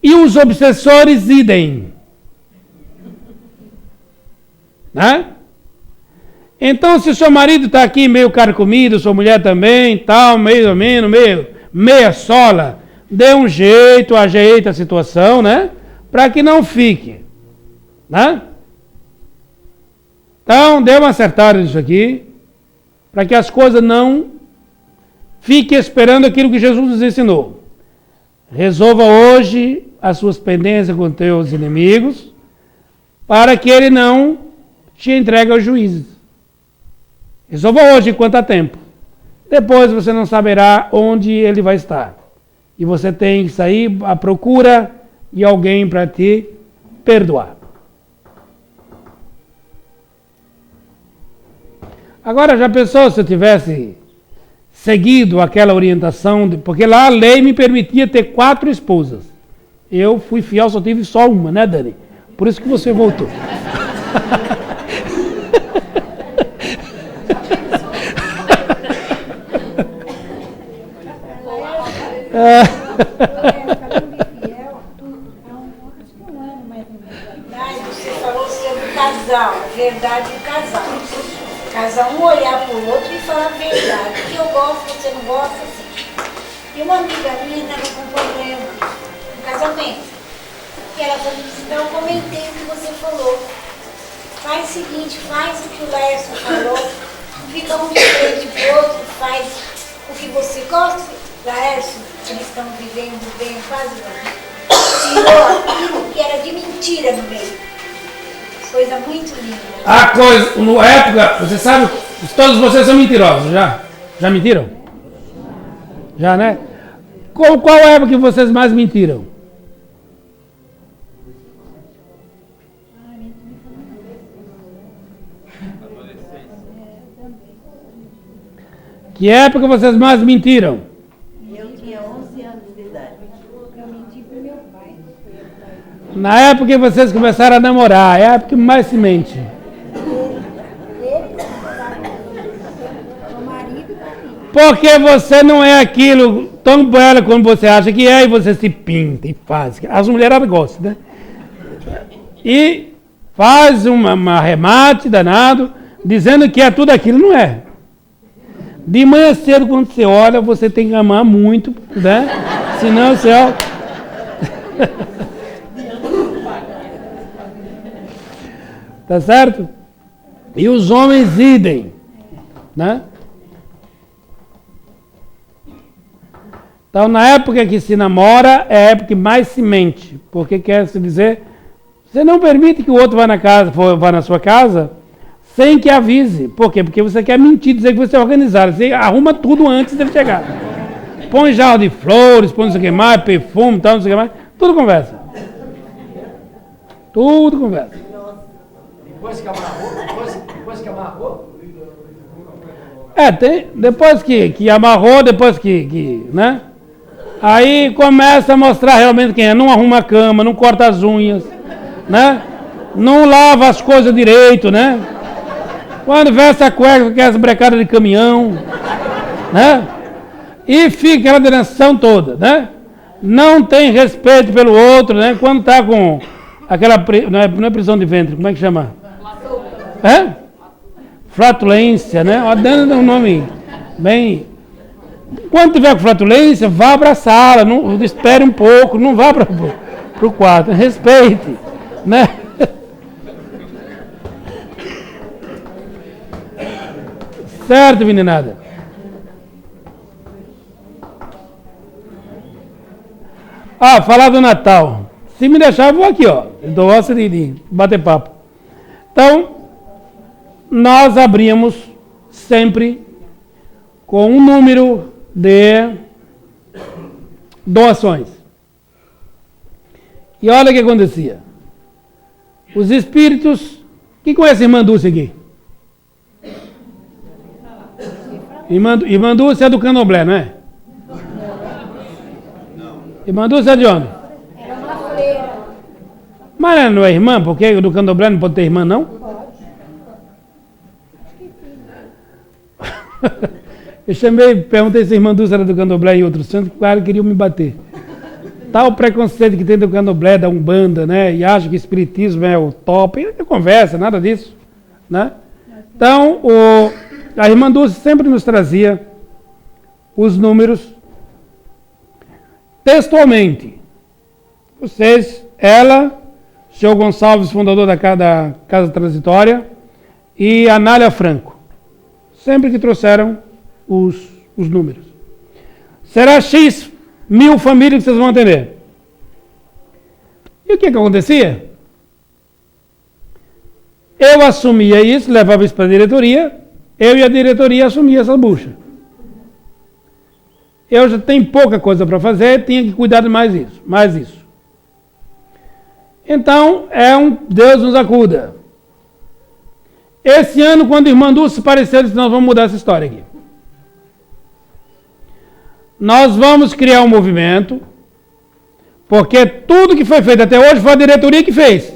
E os obsessores idem. Né? Então, se o seu marido está aqui meio carcomido, sua mulher também, tal, meio ou menos, meia sola, dê um jeito, ajeita a situação, né? Para que não fique. Né? Então, dê uma acertada nisso aqui, para que as coisas não fiquem esperando aquilo que Jesus nos ensinou. Resolva hoje as suas pendências com teus inimigos, para que ele não te entregue aos juízes. Resolva hoje enquanto há tempo. Depois você não saberá onde ele vai estar. E você tem que sair à procura de alguém para te perdoar. Agora, já pensou se eu tivesse seguido aquela orientação? Porque lá a lei me permitia ter 4 esposas. Eu fui fiel, só tive só uma, né, Dani? Por isso que você voltou. Você falou sobre o casal, a verdade do casal. Cada um olhar para o outro e falar a verdade. O que eu gosto, você não gosta, assim. E uma amiga minha estava com problema no casamento. E ela falou assim, então eu comentei o que você falou. Faz o seguinte, faz o que o Laércio falou, fica um de frente pro outro, faz o que você gosta. Laércio, eles estão vivendo bem, quase não. Tirou aquilo que era de mentira no meio. Coisa muito linda. A coisa, na época, você sabe, todos vocês são mentirosos, já? Já mentiram? Já, né? Qual época que vocês mais mentiram? Que época vocês mais mentiram? Eu tinha 11 anos de idade. Eu menti pro meu pai. Na época que vocês começaram a namorar, é a época que mais se mente. Porque você não é aquilo tão belo como você acha que é, e você se pinta e faz. As mulheradas gostam, né? E faz um arremate danado, dizendo que é tudo aquilo, não é. De manhã cedo, quando você olha, você tem que amar muito, né? Senão você... Tá certo? E os homens idem, né? Então, na época que se namora, é a época que mais se mente. Porque quer se dizer, você não permite que o outro vá na sua casa sem que avise. Por quê? Porque você quer mentir, dizer que você é organizado. Você arruma tudo antes dele chegar. Põe jarro de flores, põe não sei o que mais, perfume, tal, não sei o que mais. Tudo conversa. Tudo conversa. Depois que amarrou? Depois que amarrou, depois né? Aí começa a mostrar realmente quem é. Não arruma a cama, não corta as unhas, né? Não lava as coisas direito, né? Quando veste a cueca, quer as brecadas de caminhão, né? E fica aquela direção toda, né? Não tem respeito pelo outro, né? Quando tá com aquela, não é prisão de ventre, como é que chama? Flatulência, né? Ó, dando um nome bem... Quando tiver com flatulência, vá para a sala, não, espere um pouco, não vá para o quarto, respeite, né? Certo, meninada? Falar do Natal. Se me deixar, eu vou aqui, ó. Eu gosto de bater papo. Então, nós abrimos sempre com um número de doações. E olha o que acontecia. Os espíritos... Quem conhece a irmã Dulce aqui? Irmã Dulce é do Candomblé, não é? Irmã Dulce é de onde? Era uma freira. Mas ela não é irmã? Porque do Candomblé não pode ter irmã, não? Eu perguntei se a irmã Dulce era do Candomblé e outros santos, claro, queriam me bater. Tal preconceito que tem do Candomblé, da Umbanda, né? E acha que o espiritismo é o top. E não conversa, nada disso, né? Então, a irmã Dulce sempre nos trazia os números textualmente. Ela, o senhor Gonçalves, fundador da Casa Transitória, e a Nália Franco, sempre que trouxeram os números. Será X mil famílias que vocês vão atender. E o que acontecia? Eu assumia isso, levava isso para a diretoria, eu e a diretoria assumia essa bucha. Eu já tenho pouca coisa para fazer, tinha que cuidar de mais isso. Então, Deus nos acuda. Esse ano, quando a irmã Dulce apareceu, disse, nós vamos mudar essa história aqui. Nós vamos criar um movimento, porque tudo que foi feito até hoje foi a diretoria que fez.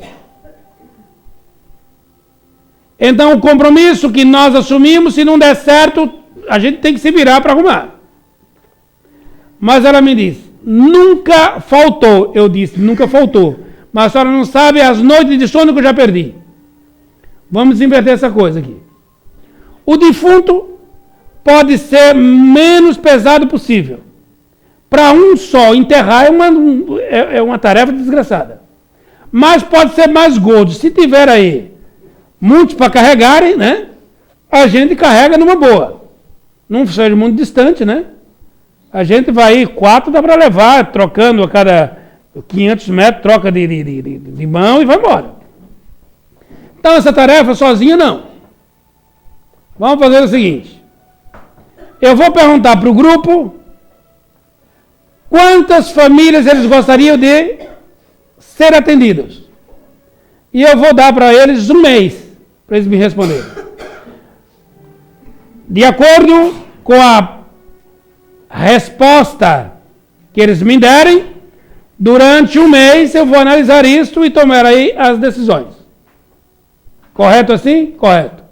Então, o compromisso que nós assumimos, se não der certo, a gente tem que se virar para arrumar. Mas ela me disse, nunca faltou. Eu disse, nunca faltou. Mas a senhora não sabe as noites de sono que eu já perdi. Vamos inverter essa coisa aqui. O defunto pode ser menos pesado possível. Para um só enterrar é uma tarefa desgraçada. Mas pode ser mais gordo. Se tiver aí muitos para carregarem, né? A gente carrega numa boa. Não seja muito distante, né? A gente vai aí, 4 dá para levar, trocando a cada 500 metros, troca de mão e vai embora. Então essa tarefa sozinha não. Vamos fazer o seguinte. Eu vou perguntar para o grupo quantas famílias eles gostariam de ser atendidos. E eu vou dar para eles um mês, para eles me responderem. De acordo com a resposta que eles me derem, durante um mês eu vou analisar isso e tomar aí as decisões. Correto assim? Correto.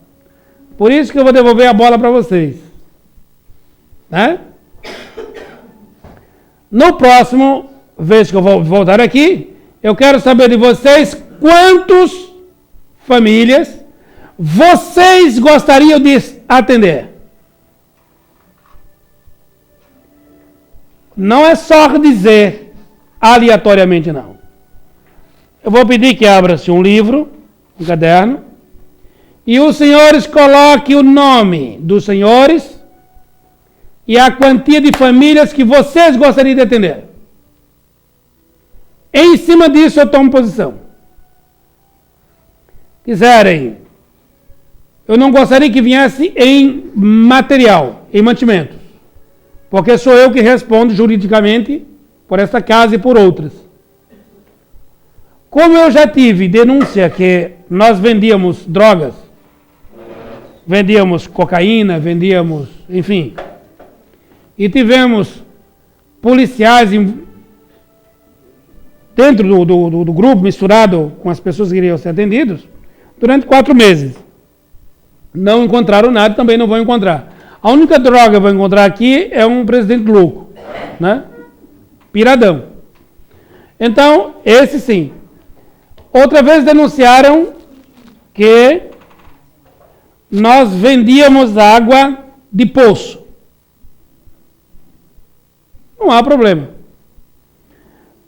Por isso que eu vou devolver a bola para vocês. Né? No próximo vez que eu vou voltar aqui, eu quero saber de vocês quantas famílias vocês gostariam de atender. Não é só dizer aleatoriamente, não. Eu vou pedir que abra-se um livro, um caderno, e os senhores coloquem o nome dos senhores e a quantia de famílias que vocês gostariam de atender. Em cima disso eu tomo posição. Quiserem, eu não gostaria que viesse em material, em mantimentos, porque sou eu que respondo juridicamente por esta casa e por outras. Como eu já tive denúncia que nós vendíamos drogas, vendíamos cocaína, vendíamos, enfim. E tivemos policiais dentro do grupo, misturado com as pessoas que iriam ser atendidos, durante 4 meses. Não encontraram nada, também não vão encontrar. A única droga que eu vou encontrar aqui é um presidente louco, né? Piradão. Então, esse sim. Outra vez denunciaram que nós vendíamos água de poço. Não há problema.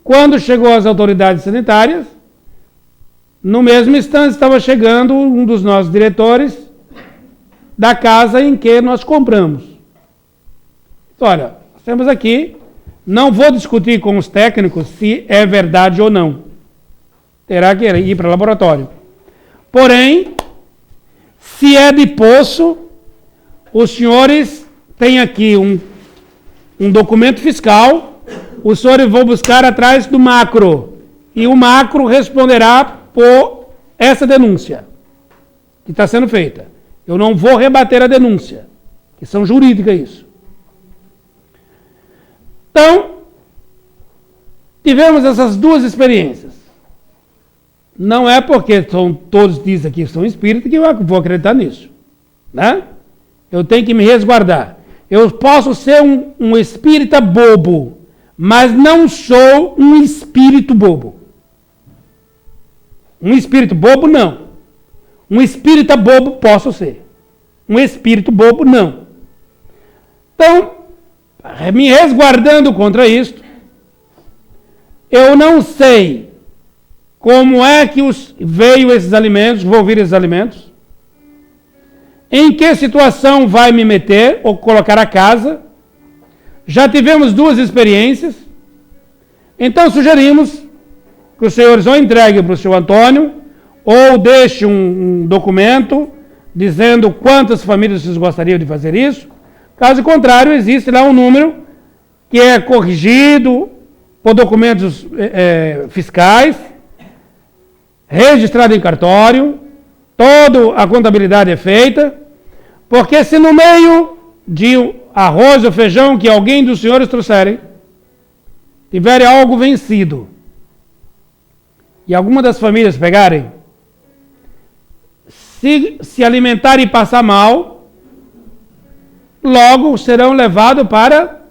Quando chegou as autoridades sanitárias, no mesmo instante estava chegando um dos nossos diretores da casa em que nós compramos. Olha, temos aqui, não vou discutir com os técnicos se é verdade ou não. Terá que ir para o laboratório. Porém, se é de poço, os senhores têm aqui um documento fiscal, os senhores vão buscar atrás do macro, e o macro responderá por essa denúncia que está sendo feita. Eu não vou rebater a denúncia, questão jurídica isso. Então, tivemos essas duas experiências. Não é porque todos dizem que são espíritas que eu vou acreditar nisso, né? Eu tenho que me resguardar. Eu posso ser um espírita bobo, mas não sou um espírito bobo. Um espírito bobo, não. Um espírita bobo posso ser. Um espírito bobo, não. Então, me resguardando contra isto, eu não sei como é que veio esses alimentos, vou vir esses alimentos, em que situação vai me meter ou colocar a casa. Já tivemos 2 experiências, então sugerimos que os senhores ou entreguem para o senhor Antônio, ou deixem um documento dizendo quantas famílias vocês gostariam de fazer isso. Caso contrário, existe lá um número que é corrigido por documentos fiscais, registrado em cartório, toda a contabilidade é feita, porque se no meio de arroz ou feijão que alguém dos senhores trouxerem, tiverem algo vencido, e alguma das famílias pegarem, se alimentarem e passar mal, logo serão levados para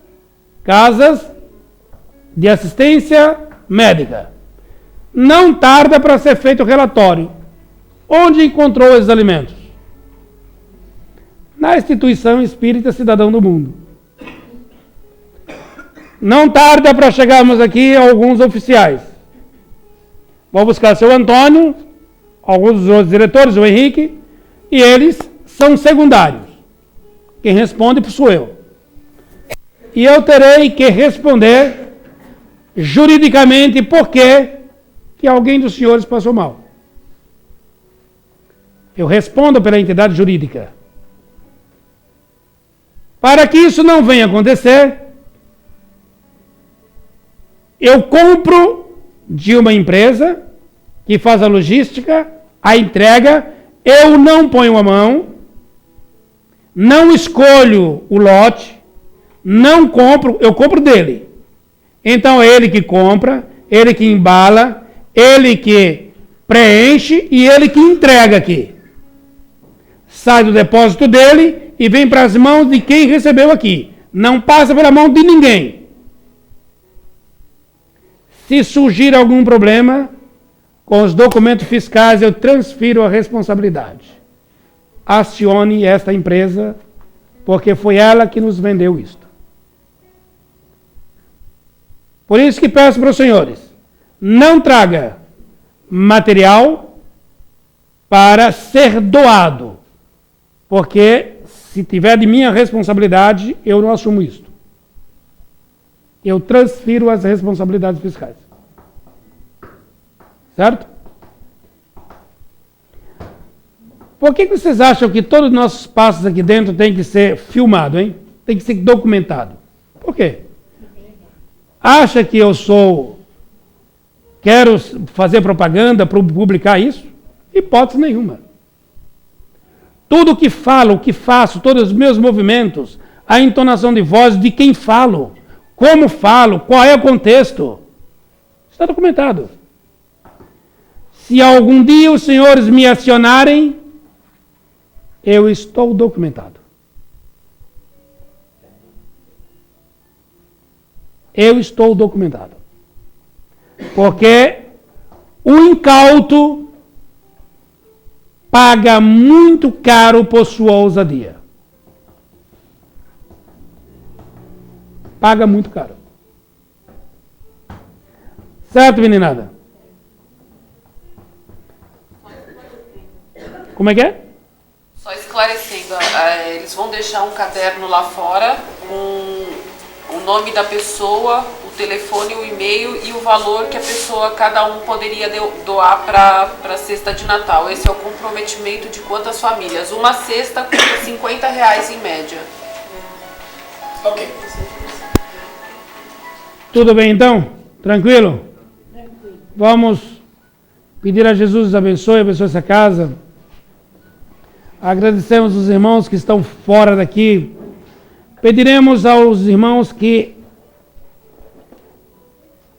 casas de assistência médica. Não tarda para ser feito o relatório. Onde encontrou esses alimentos? Na instituição espírita Cidadão do Mundo. Não tarda para chegarmos aqui alguns oficiais. Vou buscar seu Antônio, alguns dos outros diretores, o Henrique, e eles são secundários. Quem responde sou eu. E eu terei que responder juridicamente por que alguém dos senhores passou mal. Eu respondo pela entidade jurídica. Para que isso não venha acontecer, eu compro de uma empresa que faz a logística, a entrega, eu não ponho a mão, não escolho o lote, não compro, eu compro dele. Então é ele que compra, ele que embala, ele que preenche e ele que entrega aqui. Sai do depósito dele e vem para as mãos de quem recebeu aqui. Não passa pela mão de ninguém. Se surgir algum problema, com os documentos fiscais eu transfiro a responsabilidade. Acione esta empresa, porque foi ela que nos vendeu isto. Por isso que peço para os senhores, não traga material para ser doado, porque se tiver de minha responsabilidade, eu não assumo isto. Eu transfiro as responsabilidades fiscais. Certo? Por que vocês acham que todos os nossos passos aqui dentro tem que ser filmado, hein? Tem que ser documentado. Por quê? Acha que eu quero fazer propaganda para publicar isso? Hipótese nenhuma. Tudo o que falo, o que faço, todos os meus movimentos, a entonação de voz de quem falo, como falo, qual é o contexto. Está documentado. Se algum dia os senhores me acionarem, eu estou documentado. Eu estou documentado. Porque o incauto paga muito caro por sua ousadia. Paga muito caro. Certo, meninada? Como é que é? Só esclarecendo, eles vão deixar um caderno lá fora com o nome da pessoa, o telefone, o e-mail e o valor que a pessoa, cada um poderia doar para a cesta de Natal. Esse é o comprometimento de quantas famílias. Uma cesta custa R$50 em média. Ok. Tudo bem então? Tranquilo? Tranquilo. Vamos pedir a Jesus abençoe essa casa. Agradecemos os irmãos que estão fora daqui. Pediremos aos irmãos que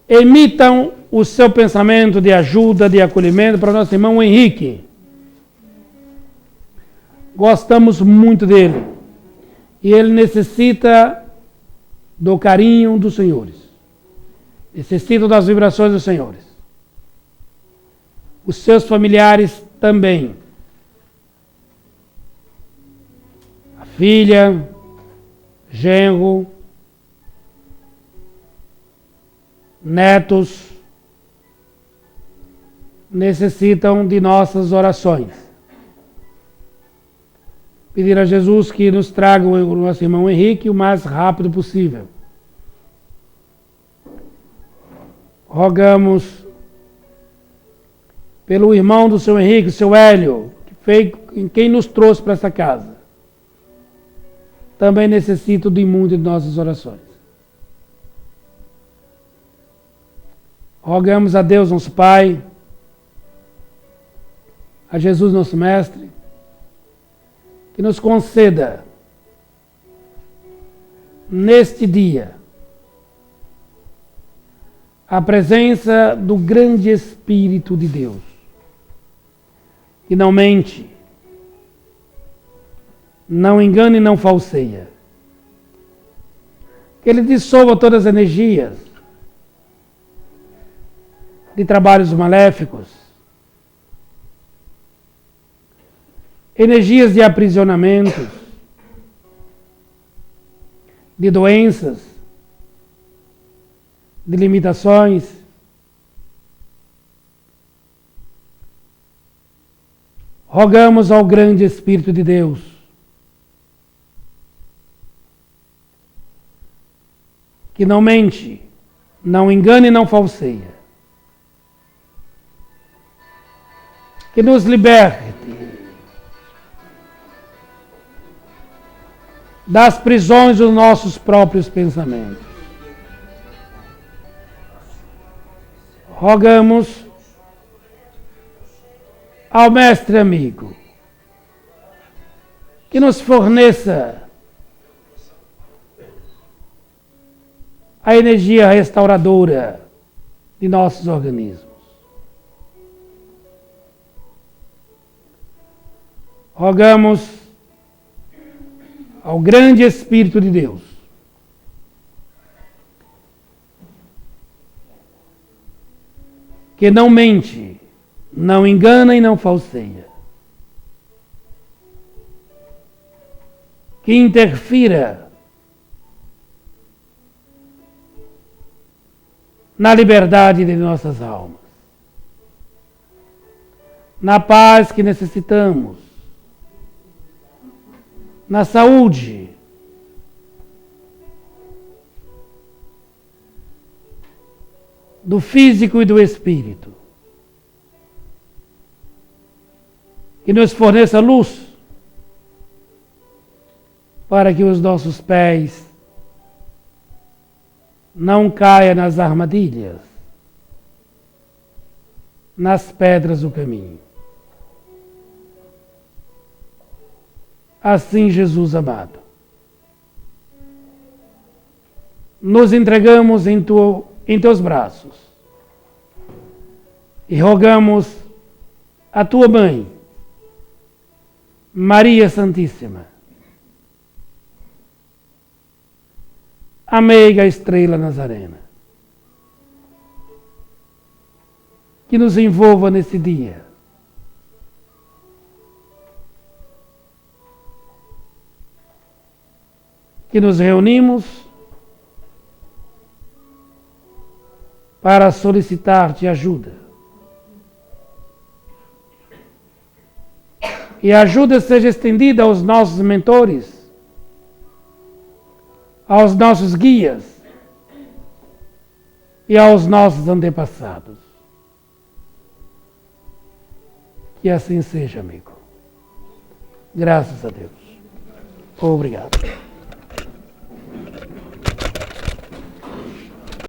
emitam o seu pensamento de ajuda, de acolhimento para o nosso irmão Henrique. Gostamos muito dele. E ele necessita do carinho dos senhores. Necessita das vibrações dos senhores. Os seus familiares também. A filha, genro, netos, necessitam de nossas orações. Pedir a Jesus que nos traga o nosso irmão Henrique o mais rápido possível. Rogamos pelo irmão do seu Henrique, o seu Hélio, quem nos trouxe para essa casa. Também necessita de muito de nossas orações. Rogamos a Deus, nosso Pai, a Jesus, nosso Mestre, que nos conceda, neste dia, a presença do grande Espírito de Deus, que não mente, não engana e não falseia. Que Ele dissolva todas as energias de trabalhos maléficos, energias de aprisionamentos, de doenças, de limitações. Rogamos ao grande Espírito de Deus que não mente, não engana e não falseia, que nos liberte das prisões dos nossos próprios pensamentos. Rogamos ao Mestre amigo que nos forneça a energia restauradora de nossos organismos. Rogamos ao grande Espírito de Deus que não mente, não engana e não falseia, que interfira na liberdade de nossas almas, na paz que necessitamos, na saúde, do físico e do espírito, que nos forneça luz para que os nossos pés não caiam nas armadilhas, nas pedras do caminho. Assim, Jesus amado, nos entregamos em teus braços e rogamos a tua mãe, Maria Santíssima, a meiga estrela nazarena, que nos envolva nesse dia. Que nos reunimos para solicitar-te ajuda. E a ajuda seja estendida aos nossos mentores, aos nossos guias e aos nossos antepassados. Que assim seja, amigo. Graças a Deus. Obrigado.